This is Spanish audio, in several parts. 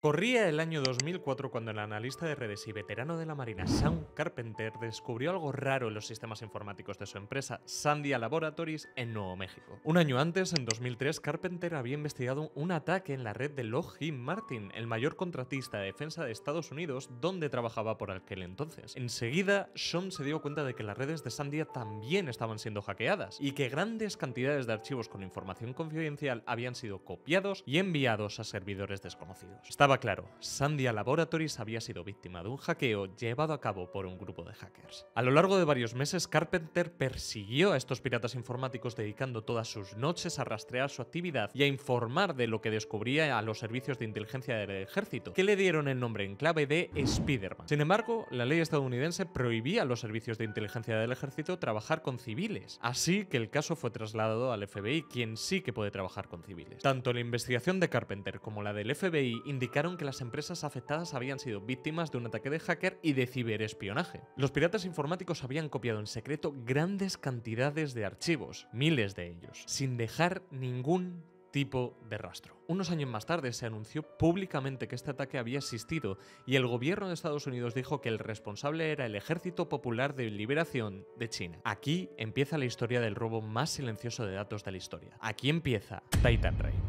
Corría el año 2004 cuando el analista de redes y veterano de la Marina Sean Carpenter descubrió algo raro en los sistemas informáticos de su empresa Sandia Laboratories en Nuevo México. Un año antes, en 2003, Carpenter había investigado un ataque en la red de Lockheed Martin, el mayor contratista de defensa de Estados Unidos, donde trabajaba por aquel entonces. Enseguida, Sean se dio cuenta de que las redes de Sandia también estaban siendo hackeadas y que grandes cantidades de archivos con información confidencial habían sido copiados y enviados a servidores desconocidos. Estaba claro, Sandia Laboratories había sido víctima de un hackeo llevado a cabo por un grupo de hackers. A lo largo de varios meses, Carpenter persiguió a estos piratas informáticos dedicando todas sus noches a rastrear su actividad y a informar de lo que descubría a los servicios de inteligencia del ejército, que le dieron el nombre en clave de Spiderman. Sin embargo, la ley estadounidense prohibía a los servicios de inteligencia del ejército trabajar con civiles, así que el caso fue trasladado al FBI, quien sí que puede trabajar con civiles. Tanto la investigación de Carpenter como la del FBI indicaron que las empresas afectadas habían sido víctimas de un ataque de hacker y de ciberespionaje. Los piratas informáticos habían copiado en secreto grandes cantidades de archivos, miles de ellos, sin dejar ningún tipo de rastro. Unos años más tarde se anunció públicamente que este ataque había existido y el gobierno de Estados Unidos dijo que el responsable era el Ejército Popular de Liberación de China. Aquí empieza la historia del robo más silencioso de datos de la historia. Aquí empieza Titan Rain.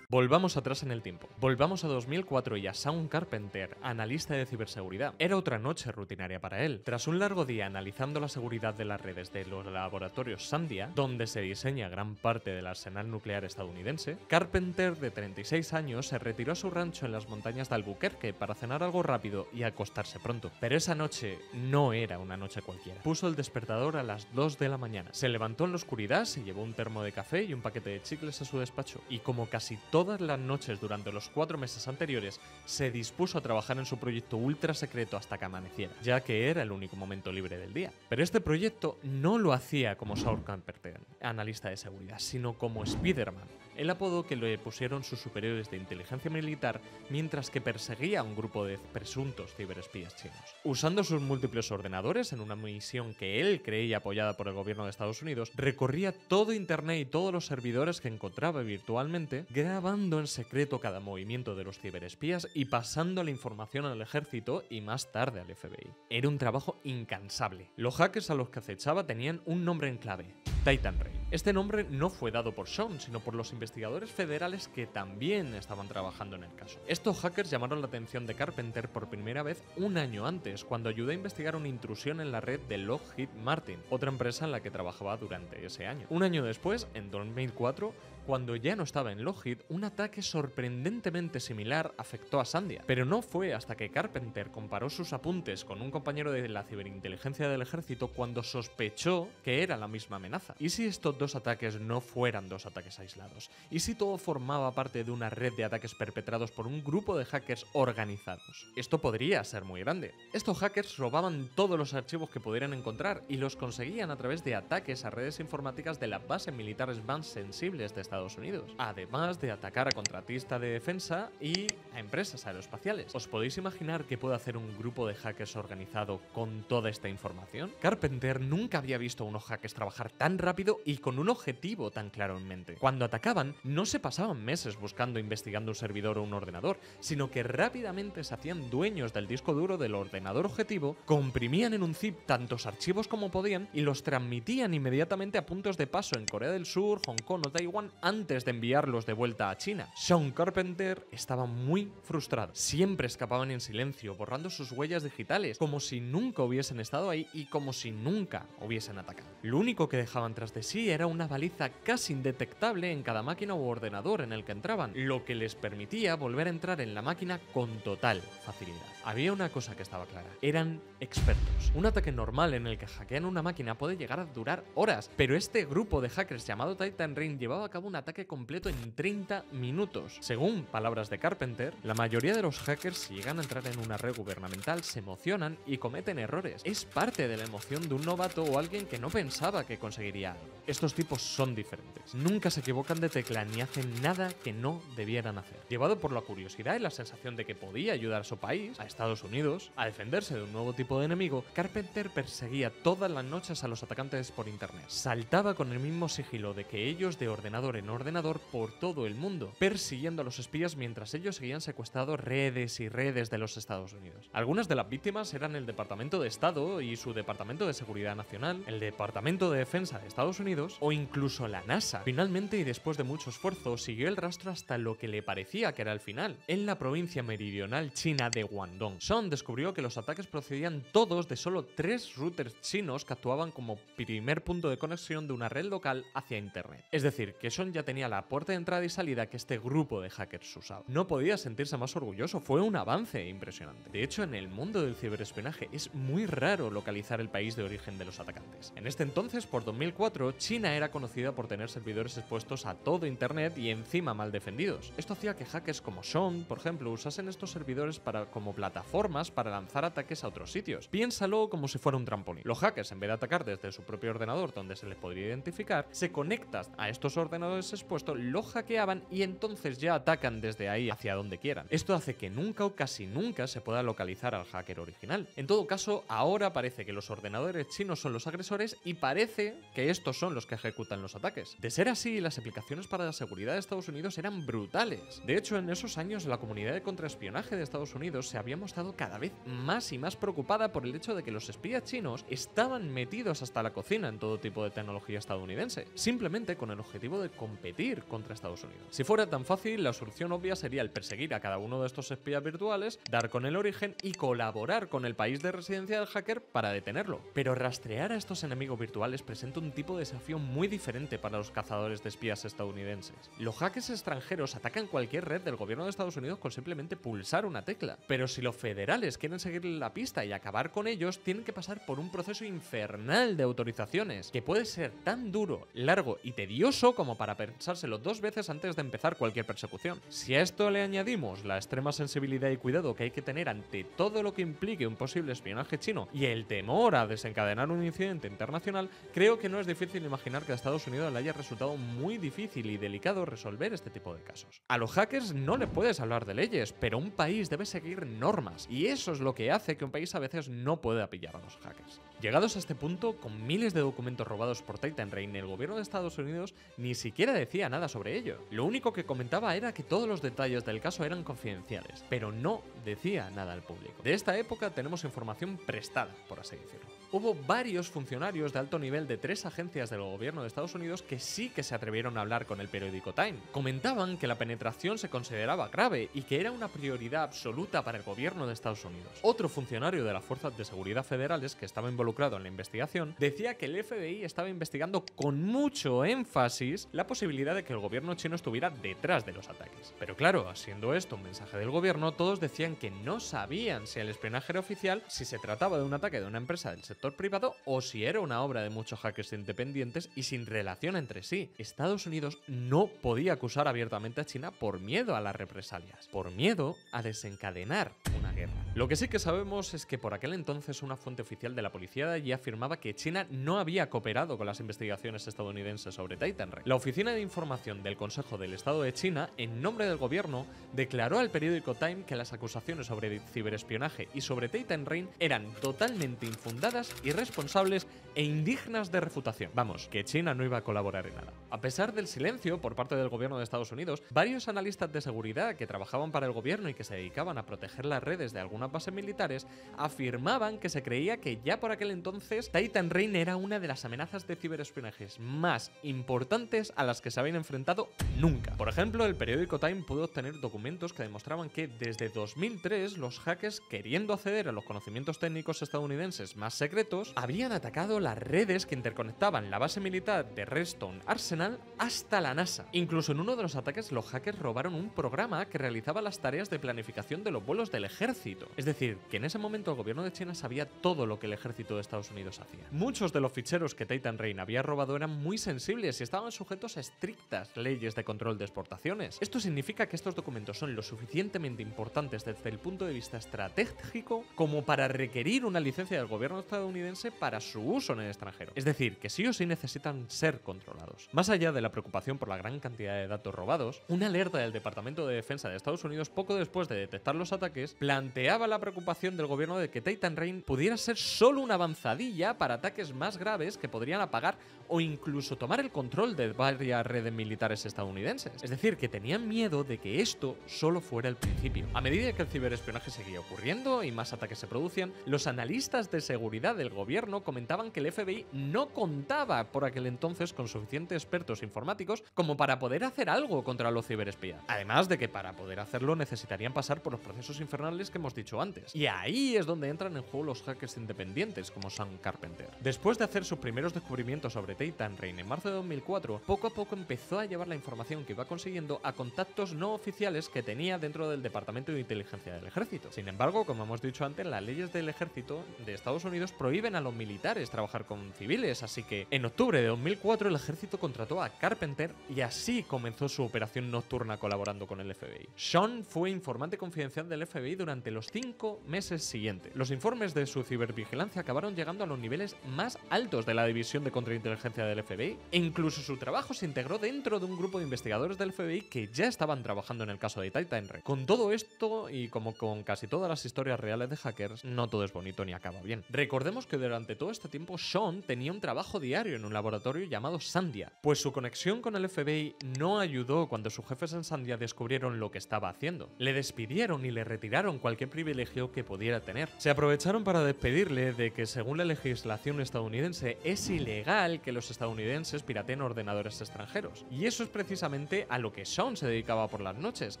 Volvamos atrás en el tiempo. Volvamos a 2004 y a Sean Carpenter, analista de ciberseguridad. Era otra noche rutinaria para él. Tras un largo día analizando la seguridad de las redes de los laboratorios Sandia, donde se diseña gran parte del arsenal nuclear estadounidense, Carpenter, de 36 años, se retiró a su rancho en las montañas de Albuquerque para cenar algo rápido y acostarse pronto. Pero esa noche no era una noche cualquiera. Puso el despertador a las 2 de la mañana. Se levantó en la oscuridad, se llevó un termo de café y un paquete de chicles a su despacho. Y como casi todas las noches durante los 4 meses anteriores, se dispuso a trabajar en su proyecto ultra secreto hasta que amaneciera, ya que era el único momento libre del día. Pero este proyecto no lo hacía como Sean Carpenter, analista de seguridad, sino como Spiderman, el apodo que le pusieron sus superiores de inteligencia militar mientras que perseguía a un grupo de presuntos ciberespías chinos. Usando sus múltiples ordenadores en una misión que él creía apoyada por el gobierno de Estados Unidos, recorría todo Internet y todos los servidores que encontraba virtualmente, grabando en secreto cada movimiento de los ciberespías y pasando la información al ejército y más tarde al FBI. Era un trabajo incansable. Los hackers a los que acechaba tenían un nombre en clave: Titan Rain. Este nombre no fue dado por Sean, sino por los investigadores federales que también estaban trabajando en el caso. Estos hackers llamaron la atención de Carpenter por primera vez un año antes, cuando ayudó a investigar una intrusión en la red de Lockheed Martin, otra empresa en la que trabajaba durante ese año. Un año después, en 2004, cuando ya no estaba en Lockheed, un ataque sorprendentemente similar afectó a Sandia. Pero no fue hasta que Carpenter comparó sus apuntes con un compañero de la ciberinteligencia del ejército cuando sospechó que era la misma amenaza. ¿Y si estos dos ataques no fueran dos ataques aislados? ¿Y si todo formaba parte de una red de ataques perpetrados por un grupo de hackers organizados? Esto podría ser muy grande. Estos hackers robaban todos los archivos que pudieran encontrar y los conseguían a través de ataques a redes informáticas de las bases militares más sensibles de Estados Unidos, además de atacar a contratistas de defensa y a empresas aeroespaciales. ¿Os podéis imaginar qué puede hacer un grupo de hackers organizado con toda esta información? Carpenter nunca había visto a unos hackers trabajar tan rápido y con un objetivo tan claro en mente. Cuando atacaban, no se pasaban meses buscando e investigando un servidor o un ordenador, sino que rápidamente se hacían dueños del disco duro del ordenador objetivo, comprimían en un zip tantos archivos como podían y los transmitían inmediatamente a puntos de paso en Corea del Sur, Hong Kong o Taiwán antes de enviarlos de vuelta a China. Sean Carpenter estaba muy frustrado. Siempre escapaban en silencio, borrando sus huellas digitales, como si nunca hubiesen estado ahí y como si nunca hubiesen atacado. Lo único que dejaban tras de sí era una baliza casi indetectable en cada máquina u ordenador en el que entraban, lo que les permitía volver a entrar en la máquina con total facilidad. Había una cosa que estaba clara: eran expertos. Un ataque normal en el que hackean una máquina puede llegar a durar horas, pero este grupo de hackers llamado Titan Rain llevaba a cabo un ataque completo en 30 minutos. Según palabras de Carpenter, la mayoría de los hackers, si llegan a entrar en una red gubernamental, se emocionan y cometen errores. Es parte de la emoción de un novato o alguien que no pensaba que conseguiría algo. Estos tipos son diferentes. Nunca se equivocan de tecla ni hacen nada que no debieran hacer. Llevado por la curiosidad y la sensación de que podía ayudar a su país, a Estados Unidos, a defenderse de un nuevo tipo de enemigo, Carpenter perseguía todas las noches a los atacantes por internet. Saltaba con el mismo sigilo de que ellos de ordenador en ordenador por todo el mundo, persiguiendo a los espías mientras ellos seguían secuestrando redes y redes de los Estados Unidos. Algunas de las víctimas eran el Departamento de Estado y su Departamento de Seguridad Nacional, el Departamento de Defensa de Estados Unidos o incluso la NASA. Finalmente, y después de mucho esfuerzo, siguió el rastro hasta lo que le parecía que era el final, en la provincia meridional china de Guangdong. Sean descubrió que los ataques procedían todos de solo 3 routers chinos que actuaban como primer punto de conexión de una red local hacia internet. Es decir, que Sean ya tenía la puerta de entrada y salida que este grupo de hackers usaba. No podía sentirse más orgulloso, fue un avance impresionante. De hecho, en el mundo del ciberespionaje es muy raro localizar el país de origen de los atacantes. En este entonces, por 2004, China era conocida por tener servidores expuestos a todo internet y encima mal defendidos. Esto hacía que hackers como Sean, por ejemplo, usasen estos servidores como plataformas para lanzar ataques a otros sitios. Piénsalo como si fuera un trampolín. Los hackers, en vez de atacar desde su propio ordenador donde se les podría identificar, se conectan a estos ordenadores expuestos, lo hackeaban y entonces ya atacan desde ahí hacia donde quieran. Esto hace que nunca o casi nunca se pueda localizar al hacker original. En todo caso, ahora parece que los ordenadores chinos son los agresores y parece que estos son los que ejecutan los ataques. De ser así, las aplicaciones para la seguridad de Estados Unidos eran brutales. De hecho, en esos años la comunidad de contraespionaje de Estados Unidos se había mostrado cada vez más y más preocupada por el hecho de que los espías chinos estaban metidos hasta la cocina en todo tipo de tecnología estadounidense, simplemente con el objetivo de competir contra Estados Unidos. Si fuera tan fácil, la solución obvia sería el perseguir a cada uno de estos espías virtuales, dar con el origen y colaborar con el país de residencia del hacker para detenerlo. Pero rastrear a estos enemigos virtuales presenta un tipo de desafío muy diferente para los cazadores de espías estadounidenses. Los hackers extranjeros atacan cualquier red del gobierno de Estados Unidos con simplemente pulsar una tecla. Pero si los federales quieren seguir la pista y acabar con ellos, tienen que pasar por un proceso infernal de autorizaciones, que puede ser tan duro, largo y tedioso como para pensárselo 2 veces antes de empezar cualquier persecución. Si a esto le añadimos la extrema sensibilidad y cuidado que hay que tener ante todo lo que implique un posible espionaje chino y el temor a desencadenar un incidente internacional, creo que no es difícil imaginar que a Estados Unidos le haya resultado muy difícil y delicado resolver este tipo de casos. A los hackers no le puedes hablar de leyes, pero un país debe seguir normas, y eso es lo que hace que un país a veces no pueda pillar a los hackers. Llegados a este punto, con miles de documentos robados por Titan Rain, el gobierno de Estados Unidos ni siquiera decía nada sobre ello. Lo único que comentaba era que todos los detalles del caso eran confidenciales, pero no decía nada al público. De esta época tenemos información prestada, por así decirlo. Hubo varios funcionarios de alto nivel de 3 agencias del gobierno de Estados Unidos que sí que se atrevieron a hablar con el periódico Time. Comentaban que la penetración se consideraba grave y que era una prioridad absoluta para el gobierno de Estados Unidos. Otro funcionario de las fuerzas de seguridad federales que estaba involucrado en la investigación decía que el FBI estaba investigando con mucho énfasis la posibilidad de que el gobierno chino estuviera detrás de los ataques. Pero claro, siendo esto un mensaje del gobierno, todos decían que no sabían si el espionaje era oficial, si se trataba de un ataque de una empresa del sector privado o si era una obra de muchos hackers independientes y sin relación entre sí. Estados Unidos no podía acusar abiertamente a China por miedo a las represalias, por miedo a desencadenar una guerra. Lo que sí que sabemos es que por aquel entonces una fuente oficial de la policía de allí afirmaba que China no había cooperado con las investigaciones estadounidenses sobre Titan Rain. La Oficina de Información del Consejo del Estado de China, en nombre del gobierno, declaró al periódico Time que las acusaciones sobre ciberespionaje y sobre Titan Rain eran totalmente infundadas, irresponsables e indignas de refutación. Vamos, que China no iba a colaborar en nada. A pesar del silencio por parte del gobierno de Estados Unidos, varios analistas de seguridad que trabajaban para el gobierno y que se dedicaban a proteger las redes de algunas bases militares afirmaban que se creía que ya por aquel entonces Titan Rain era una de las amenazas de ciberespionajes más importantes a las que se habían enfrentado nunca. Por ejemplo, el periódico Time pudo obtener documentos que demostraban que desde 2003 los hackers, queriendo acceder a los conocimientos técnicos estadounidenses más secretos, habían atacado las redes que interconectaban la base militar de Redstone Arsenal hasta la NASA. Incluso en uno de los ataques los hackers robaron un programa que realizaba las tareas de planificación de los vuelos del ejército. Es decir, que en ese momento el gobierno de China sabía todo lo que el ejército de Estados Unidos hacía. Muchos de los ficheros que Titan Reign había robado eran muy sensibles y estaban sujetos a estrictas leyes de control de exportaciones. Esto significa que estos documentos son lo suficientemente importantes desde el punto de vista estratégico como para requerir una licencia del gobierno estadounidense para su uso en el extranjero. Es decir, que sí o sí necesitan ser controlados. Más allá de la preocupación por la gran cantidad de datos robados, una alerta del Departamento de Defensa de Estados Unidos poco después de detectar los ataques planteaba la preocupación del gobierno de que Titan Reign pudiera ser solo una avanzadilla para ataques más graves que podrían apagar o incluso tomar el control de varias redes militares estadounidenses. Es decir, que tenían miedo de que esto solo fuera el principio. A medida que el ciberespionaje seguía ocurriendo y más ataques se producían, los analistas de seguridad del gobierno comentaban que el FBI no contaba por aquel entonces con suficientes expertos informáticos como para poder hacer algo contra los ciberespías. Además de que para poder hacerlo necesitarían pasar por los procesos infernales que hemos dicho antes. Y ahí es donde entran en juego los hackers independientes como Sean Carpenter. Después de hacer sus primeros descubrimientos sobre Titan Reign en marzo de 2004, poco a poco empezó a llevar la información que iba consiguiendo a contactos no oficiales que tenía dentro del Departamento de Inteligencia del Ejército. Sin embargo, como hemos dicho antes, las leyes del Ejército de Estados Unidos prohíben a los militares trabajar con civiles, así que en octubre de 2004 el Ejército contrató a Carpenter y así comenzó su operación nocturna colaborando con el FBI. Sean fue informante confidencial del FBI durante los 5 meses siguientes. Los informes de su cibervigilancia acabaron llegando a los niveles más altos de la división de contrainteligencia del FBI e incluso su trabajo se integró dentro de un grupo de investigadores del FBI que ya estaban trabajando en el caso de Titan Reign. Con todo esto, y como con casi todas las historias reales de hackers, no todo es bonito ni acaba bien. Recordemos que durante todo este tiempo Sean tenía un trabajo diario en un laboratorio llamado Sandia, pues su conexión con el FBI no ayudó cuando sus jefes en Sandia descubrieron lo que estaba haciendo. Le despidieron y le retiraron cualquier privilegio que pudiera tener. Se aprovecharon para despedirle de que según la legislación estadounidense es ilegal que los estadounidenses pirateen ordenadores extranjeros. Y eso es precisamente a lo que Sean se dedicaba por las noches,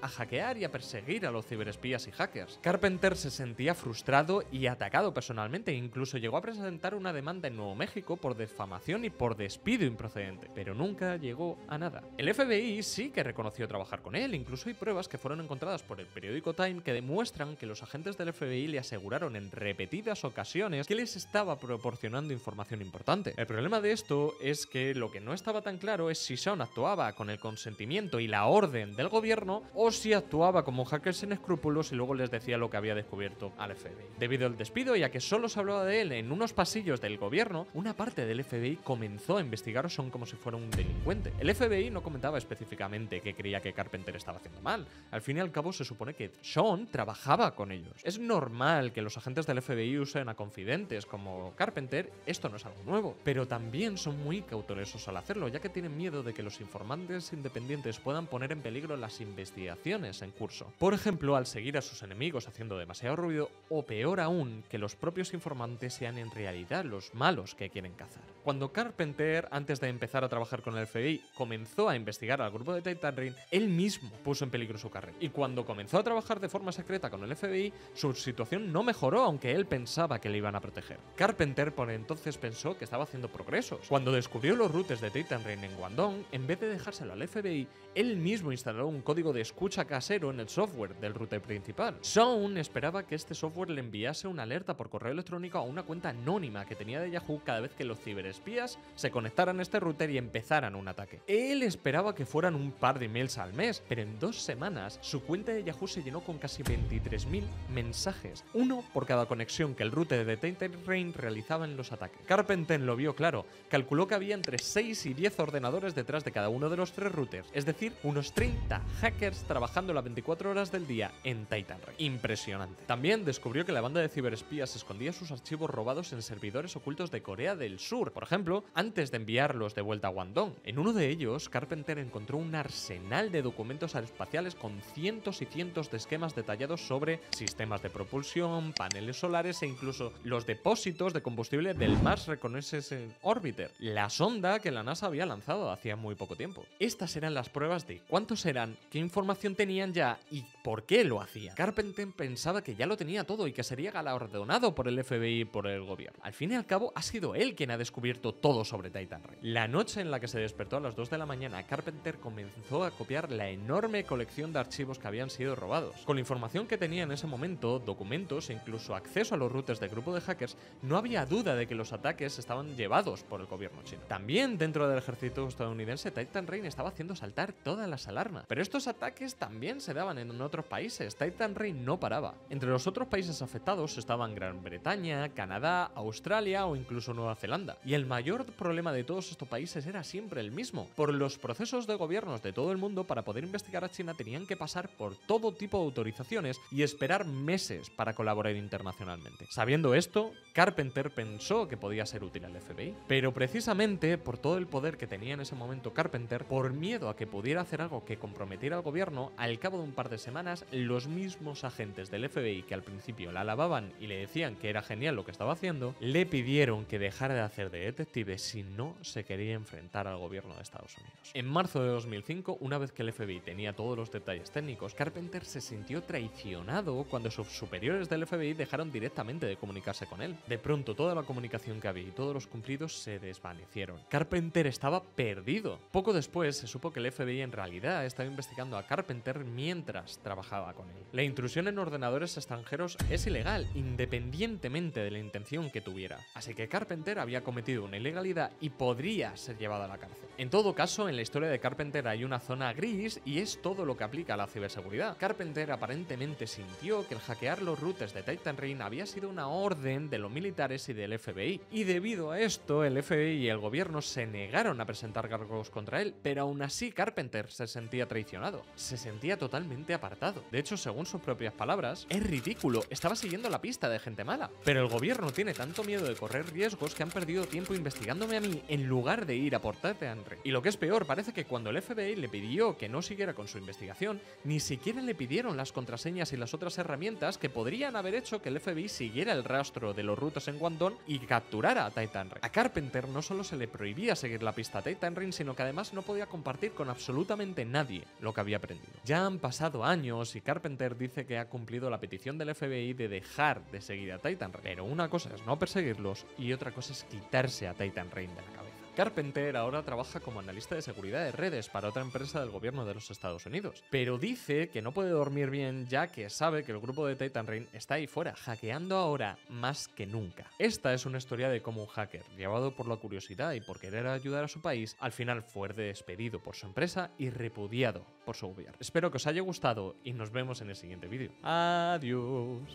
a hackear y a perseguir a los ciberespías y hackers. Carpenter se sentía frustrado y atacado personalmente, incluso llegó a presentar una demanda en Nuevo México por difamación y por despido improcedente, pero nunca llegó a nada. El FBI sí que reconoció trabajar con él, incluso hay pruebas que fueron encontradas por el periódico Time que demuestran que los agentes del FBI le aseguraron en repetidas ocasiones que les estaba proporcionando información importante. El problema de esto es que lo que no estaba tan claro es si Sean actuaba con el consentimiento y la orden del gobierno o si actuaba como hacker sin escrúpulos y luego les decía lo que había descubierto al FBI. Debido al despido y a que solo se hablaba de él en unos pasillos del gobierno, una parte del FBI comenzó a investigar a Sean como si fuera un delincuente. El FBI no comentaba específicamente que creía que Carpenter estaba haciendo mal. Al fin y al cabo se supone que Sean trabajaba con ellos. Es normal que los agentes del FBI usen a confidentes como Carpenter, esto no es algo nuevo, pero también son muy cautelosos al hacerlo, ya que tienen miedo de que los informantes independientes puedan poner en peligro las investigaciones en curso. Por ejemplo, al seguir a sus enemigos haciendo demasiado ruido, o peor aún, que los propios informantes sean en realidad los malos que quieren cazar. Cuando Carpenter, antes de empezar a trabajar con el FBI, comenzó a investigar al grupo de Titan Reign, él mismo puso en peligro su carrera. Y cuando comenzó a trabajar de forma secreta con el FBI, su situación no mejoró, aunque él pensaba que le iban a proteger. Carpenter por entonces pensó que estaba haciendo progresos. Cuando descubrió los routers de Titan Reign en Guangdong, en vez de dejárselo al FBI, él mismo instaló un código de escucha casero en el software del router principal. Sean esperaba que este software le enviase una alerta por correo electrónico a una cuenta anónima que tenía de Yahoo cada vez que los ciberespías se conectaran a este router y empezaran un ataque. Él esperaba que fueran un par de emails al mes, pero en 2 semanas su cuenta de Yahoo se llenó con casi 23.000 mensajes, uno por cada conexión que el router de Titan Reign realizaba en los ataques. Carpenter lo vio claro, calculó que había entre 6 y 10 ordenadores detrás de cada uno de los 3 routers, es decir, unos 30 hackers trabajando las 24 horas del día en Titan Reign. Impresionante. También descubrió que la banda de ciberespías escondía sus archivos robados en servidores ocultos de Corea del Sur, por ejemplo, antes de enviarlos de vuelta a Guangdong. En uno de ellos, Carpenter encontró un arsenal de documentos aeroespaciales con cientos y cientos de esquemas detallados sobre sistemas de propulsión, paneles solares e incluso los depósitos de combustible del Mars Reconnaissance Orbiter, la sonda que la NASA había lanzado hacía muy poco tiempo. Estas eran las pruebas de cuántos eran, qué información tenían ya y por qué lo hacían. Carpenter pensaba que ya lo tenía todo y que sería galardonado por el FBI y por el gobierno. Al fin y al cabo, embargo, ha sido él quien ha descubierto todo sobre Titan Ray. La noche en la que se despertó a las 2 de la mañana, Carpenter comenzó a copiar la enorme colección de archivos que habían sido robados. Con la información que tenía en ese momento, documentos e incluso acceso a los routers del grupo de hackers, no había duda de que los ataques estaban llevados por el gobierno chino. También dentro del ejército estadounidense, Titan Ray estaba haciendo saltar todas las alarmas. Pero estos ataques también se daban en otros países. Titan Ray no paraba. Entre los otros países afectados estaban Gran Bretaña, Canadá, Australia o incluso Nueva Zelanda. Y el mayor problema de todos estos países era siempre el mismo. Por los procesos de gobiernos de todo el mundo, para poder investigar a China tenían que pasar por todo tipo de autorizaciones y esperar meses para colaborar internacionalmente. Sabiendo esto, Carpenter pensó que podía ser útil al FBI. Pero precisamente por todo el poder que tenía en ese momento Carpenter, por miedo a que pudiera hacer algo que comprometiera al gobierno, al cabo de un par de semanas, los mismos agentes del FBI que al principio la alababan y le decían que era genial lo que estaba haciendo, le pidieron que dejara de hacer de detective si no se quería enfrentar al gobierno de Estados Unidos. En marzo de 2005, una vez que el FBI tenía todos los detalles técnicos, Carpenter se sintió traicionado cuando sus superiores del FBI dejaron directamente de comunicarse con él. De pronto, toda la comunicación que había y todos los cumplidos se desvanecieron. Carpenter estaba perdido. Poco después se supo que el FBI en realidad estaba investigando a Carpenter mientras trabajaba con él. La intrusión en ordenadores extranjeros es ilegal, independientemente de la intención que tuviera. Así que Carpenter había cometido una ilegalidad y podría ser llevado a la cárcel. En todo caso, en la historia de Carpenter hay una zona gris y es todo lo que aplica a la ciberseguridad. Carpenter aparentemente sintió que el hackear los routers de Titan Ray había sido una orden de los militares y del FBI. Y debido a esto, el FBI y el gobierno se negaron a presentar cargos contra él, pero aún así Carpenter se sentía traicionado. Se sentía totalmente apartado. De hecho, según sus propias palabras, es ridículo, estaba siguiendo la pista de gente mala. Pero el gobierno tiene tanto miedo de correr riesgos que han perdido tiempo investigándome a mí en lugar de ir a por Titan Ray. Y lo que es peor, parece que cuando el FBI le pidió que no siguiera con su investigación, ni siquiera le pidieron las contraseñas y las otras herramientas que podrían haber hecho que el FBI siguiera el rastro de los routers en Guangdong y capturara a Titan Ray. A Carpenter no solo se le prohibía seguir la pista a Titan Ray, sino que además no podía compartir con absolutamente nadie lo que había aprendido. Ya han pasado años y Carpenter dice que ha cumplido la petición del FBI de dejar de seguir a Titan Ray. Pero una cosa es no perseguirlos y otra cosa es quitarse a Titan Ray de la cabeza. Carpenter ahora trabaja como analista de seguridad de redes para otra empresa del gobierno de los Estados Unidos, pero dice que no puede dormir bien ya que sabe que el grupo de Titan Ray está ahí fuera, hackeando ahora más que nunca. Esta es una historia de cómo un hacker, llevado por la curiosidad y por querer ayudar a su país, al final fue despedido por su empresa y repudiado por su gobierno. Espero que os haya gustado y nos vemos en el siguiente vídeo. Adiós.